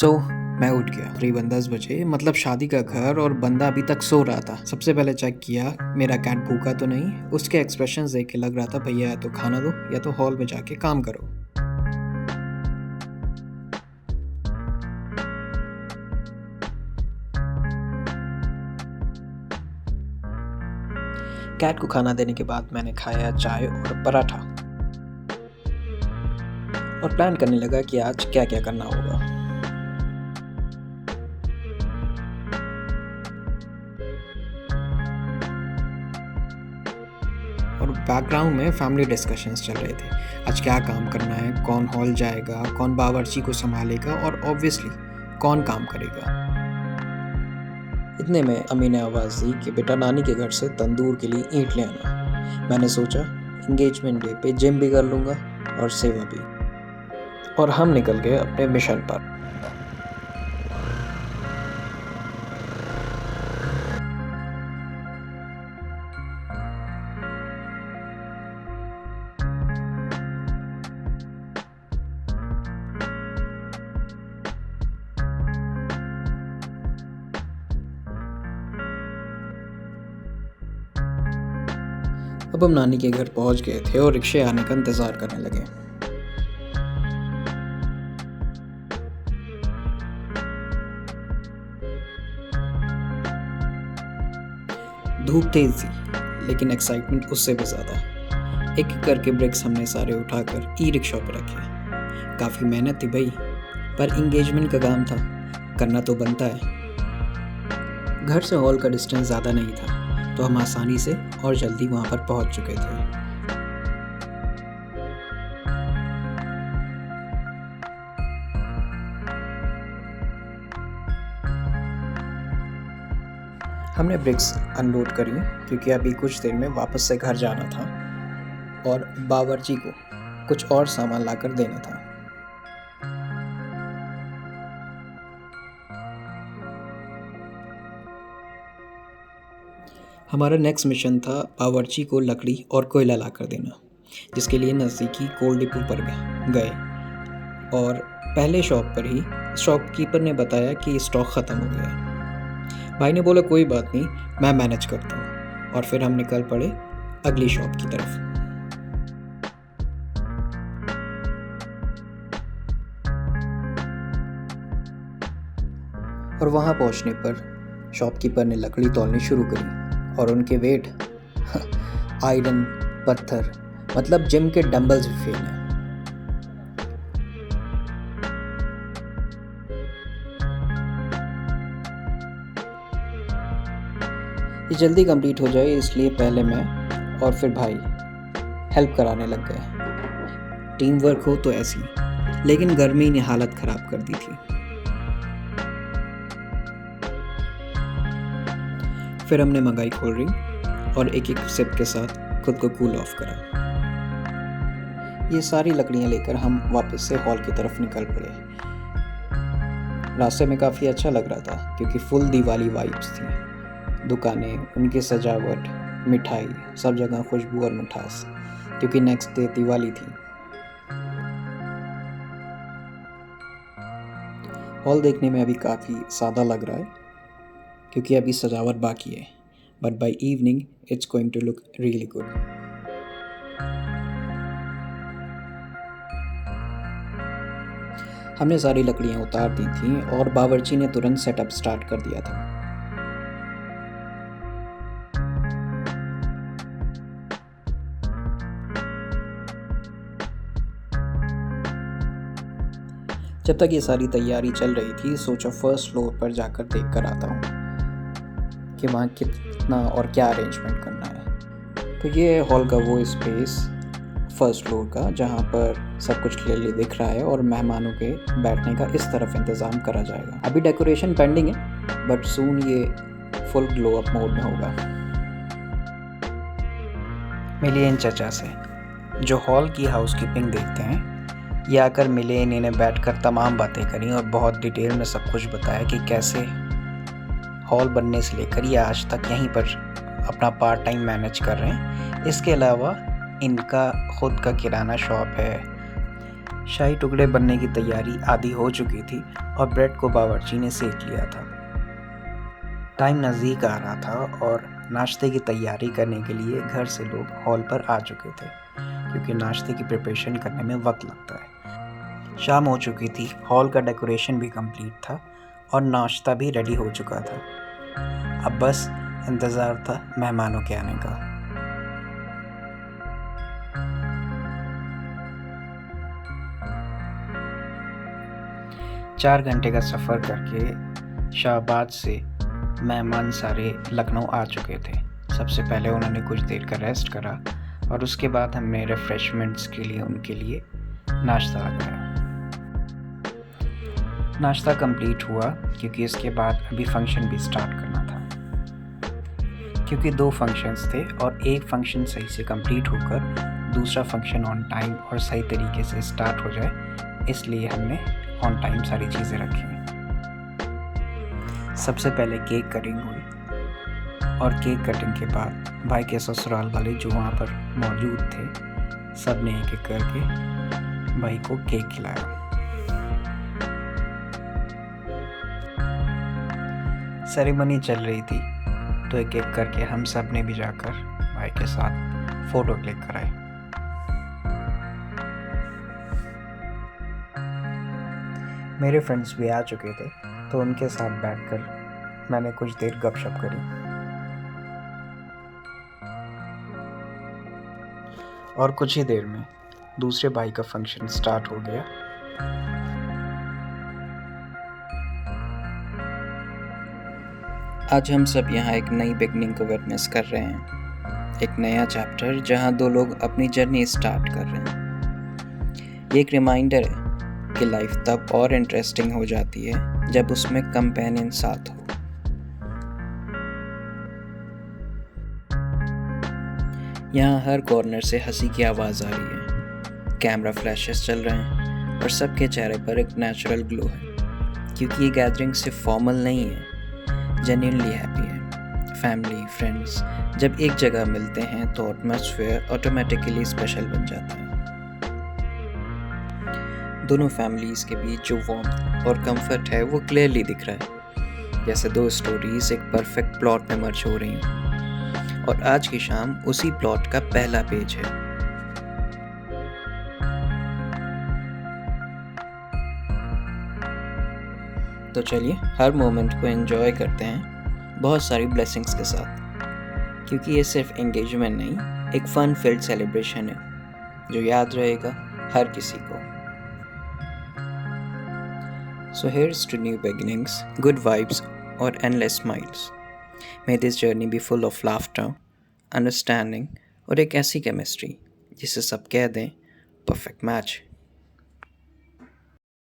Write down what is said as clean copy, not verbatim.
मैं उठ गया करीबन 10 बजे, मतलब शादी का घर, और बंदा अभी तक सो रहा था। सबसे पहले चेक किया मेरा कैट भूखा तो नहीं। उसके एक्सप्रेशंस देख के लग रहा था भैया या तो खाना दो या तो हॉल में जाके काम करो। कैट को खाना देने के बाद मैंने खाया चाय और पराठा और प्लान करने लगा कि आज क्या क्या करना होगा। और बैकग्राउंड में फैमिली डिस्कशंस चल रहे थे। आज क्या काम करना है, कौन हॉल जाएगा, कौन बावर्ची को संभालेगा और ऑब्वियसली कौन काम करेगा। इतने में अम्मी ने आवाज़ दी कि बेटा नानी के घर से तंदूर के लिए ईंट ले आना। मैंने सोचा एंगेजमेंट डे पे जिम भी कर लूँगा और सेवा भी। और हम निकल गए अपने मिशन पर। अब हम नानी के घर पहुंच गए थे और रिक्शे आने का इंतज़ार करने लगे। धूप तेज थी लेकिन एक्साइटमेंट उससे भी ज़्यादा। एक एक करके ब्रेक्स हमने सारे उठाकर ई रिक्शा पर रखे। काफ़ी मेहनत थी भाई, पर इंगेजमेंट का काम था, करना तो बनता है। घर से हॉल का डिस्टेंस ज़्यादा नहीं था तो हम आसानी से और जल्दी वहाँ पर पहुँच चुके थे। हमने ब्रिक्स अनलोड करी क्योंकि अभी कुछ देर में वापस से घर जाना था और बावर्ची को कुछ और सामान लाकर देना था। हमारा नेक्स्ट मिशन था बावर्ची को लकड़ी और कोयला लाकर देना, जिसके लिए नज़दीकी कोल डिपो पर गए और पहले शॉप पर ही शॉपकीपर ने बताया कि स्टॉक ख़त्म हो गया है। भाई ने बोला कोई बात नहीं, मैं मैनेज करता हूँ, और फिर हम निकल पड़े अगली शॉप की तरफ। और वहाँ पहुँचने पर शॉपकीपर ने लकड़ी तोलनी शुरू करी और उनके वेट आयरन पत्थर, मतलब जिम के डंबल्स भी फेल हैं। ये जल्दी कंप्लीट हो जाए इसलिए पहले मैं और फिर भाई हेल्प कराने लग गए। टीम वर्क हो तो ऐसी, लेकिन गर्मी ने हालत ख़राब कर दी थी। फिर हमने मंगाई कोल्ड ड्रिंक और एक एक सिप के साथ खुद को कूल ऑफ करा। ये सारी लकड़ियाँ लेकर हम वापस से हॉल की तरफ निकल पड़े। रास्ते में काफ़ी अच्छा लग रहा था क्योंकि फुल दिवाली वाइब्स थी। दुकानें, उनकी सजावट, मिठाई, सब जगह खुशबू और मिठास, क्योंकि नेक्स्ट डे दिवाली थी। हॉल देखने में अभी काफ़ी सादा लग रहा है क्योंकि अभी सजावट बाकी है, but by evening it's going to look really good. हमने सारी लकड़ियाँ उतार दी थीं और बावर्ची ने तुरंत सेटअप स्टार्ट कर दिया था। जब तक ये सारी तैयारी चल रही थी सोचा फर्स्ट फ्लोर पर जाकर देख कर आता हूँ कि वहाँ कितना और क्या अरेंजमेंट करना है। तो ये हॉल का वो स्पेस फर्स्ट फ्लोर का जहाँ पर सब कुछ क्लियरली दिख रहा है और मेहमानों के बैठने का इस तरफ इंतज़ाम करा जाएगा। अभी डेकोरेशन पेंडिंग है बट सून ये फुल ग्लो अप मोड में होगा। मिलिए इन चचा से जो हॉल की हाउसकीपिंग देखते हैं। ये आकर मिले, इन्होंने बैठकर तमाम बातें करी और बहुत डिटेल में सब कुछ बताया कि कैसे हॉल बनने से लेकर ये आज तक यहीं पर अपना पार्ट टाइम मैनेज कर रहे हैं। इसके अलावा इनका खुद का किराना शॉप है, शाही टुकड़े बनने की तैयारी आधी हो चुकी थी और ब्रेड को बावर्ची ने सेक लिया था। टाइम नज़दीक आ रहा था और नाश्ते की तैयारी करने के लिए घर से लोग हॉल पर आ चुके थे, क्योंकि नाश्ते की प्रिपरेशन करने में वक्त लगता है। शाम हो चुकी थी, हॉल का डेकोरेशन भी कंप्लीट था और नाश्ता भी रेडी हो चुका था। अब बस इंतज़ार था मेहमानों के आने का। चार घंटे का सफ़र करके शाहबाद से मेहमान सारे लखनऊ आ चुके थे। सबसे पहले उन्होंने कुछ देर का रेस्ट करा और उसके बाद हमने रिफ़्रेशमेंट्स के लिए उनके लिए नाश्ता लगाया। नाश्ता कंप्लीट हुआ क्योंकि इसके बाद अभी फंक्शन भी स्टार्ट करना था। क्योंकि 2 फंक्शंस थे और एक फंक्शन सही से कंप्लीट होकर दूसरा फंक्शन ऑन टाइम और सही तरीके से स्टार्ट हो जाए, इसलिए हमने ऑन टाइम सारी चीज़ें रखी। सबसे पहले केक कटिंग हुई और केक कटिंग के बाद भाई के ससुराल वाले जो वहाँ पर मौजूद थे, सब ने एक एक करके भाई को केक खिलाया। सेरेमनी चल रही थी तो एक एक करके हम सब ने भी जाकर भाई के साथ फ़ोटो क्लिक कराए। मेरे फ्रेंड्स भी आ चुके थे तो उनके साथ बैठकर मैंने कुछ देर गपशप करी और कुछ ही देर में दूसरे भाई का फंक्शन स्टार्ट हो गया। आज हम सब यहाँ एक नई बिगनिंग को विटनेस कर रहे हैं, एक नया चैप्टर जहाँ 2 लोग अपनी जर्नी स्टार्ट कर रहे हैं। ये एक रिमाइंडर है कि लाइफ तब और इंटरेस्टिंग हो जाती है जब उसमें कंपेनियन साथ हो। यहाँ हर कॉर्नर से हंसी की आवाज़ आ रही है, कैमरा फ्लैशेस चल रहे हैं और सबके चेहरे पर एक नेचुरल ग्लो है, क्योंकि ये गैदरिंग सिर्फ फॉर्मल नहीं है, जेन्युइनली हैप्पी है। फैमिली, फ्रेंड्स जब एक जगह मिलते हैं तो एटमॉस्फेयर ऑटोमेटिकली स्पेशल बन जाता है। दोनों फैमिलीज़ के बीच जो वार्मथ और कंफर्ट है वो क्लियरली दिख रहा है, जैसे 2 स्टोरीज एक परफेक्ट प्लॉट में मर्ज हो रही हैं और आज की शाम उसी प्लॉट का पहला पेज है। तो चलिए हर मोमेंट को एंजॉय करते हैं बहुत सारी ब्लेसिंग्स के साथ, क्योंकि ये सिर्फ एंगेजमेंट नहीं, एक फन फिल्ड सेलिब्रेशन है जो याद रहेगा हर किसी को। So here's to new beginnings, good vibes और endless smiles. May this journey be full of laughter, understanding और एक ऐसी केमिस्ट्री जिसे सब कह दें परफेक्ट मैच।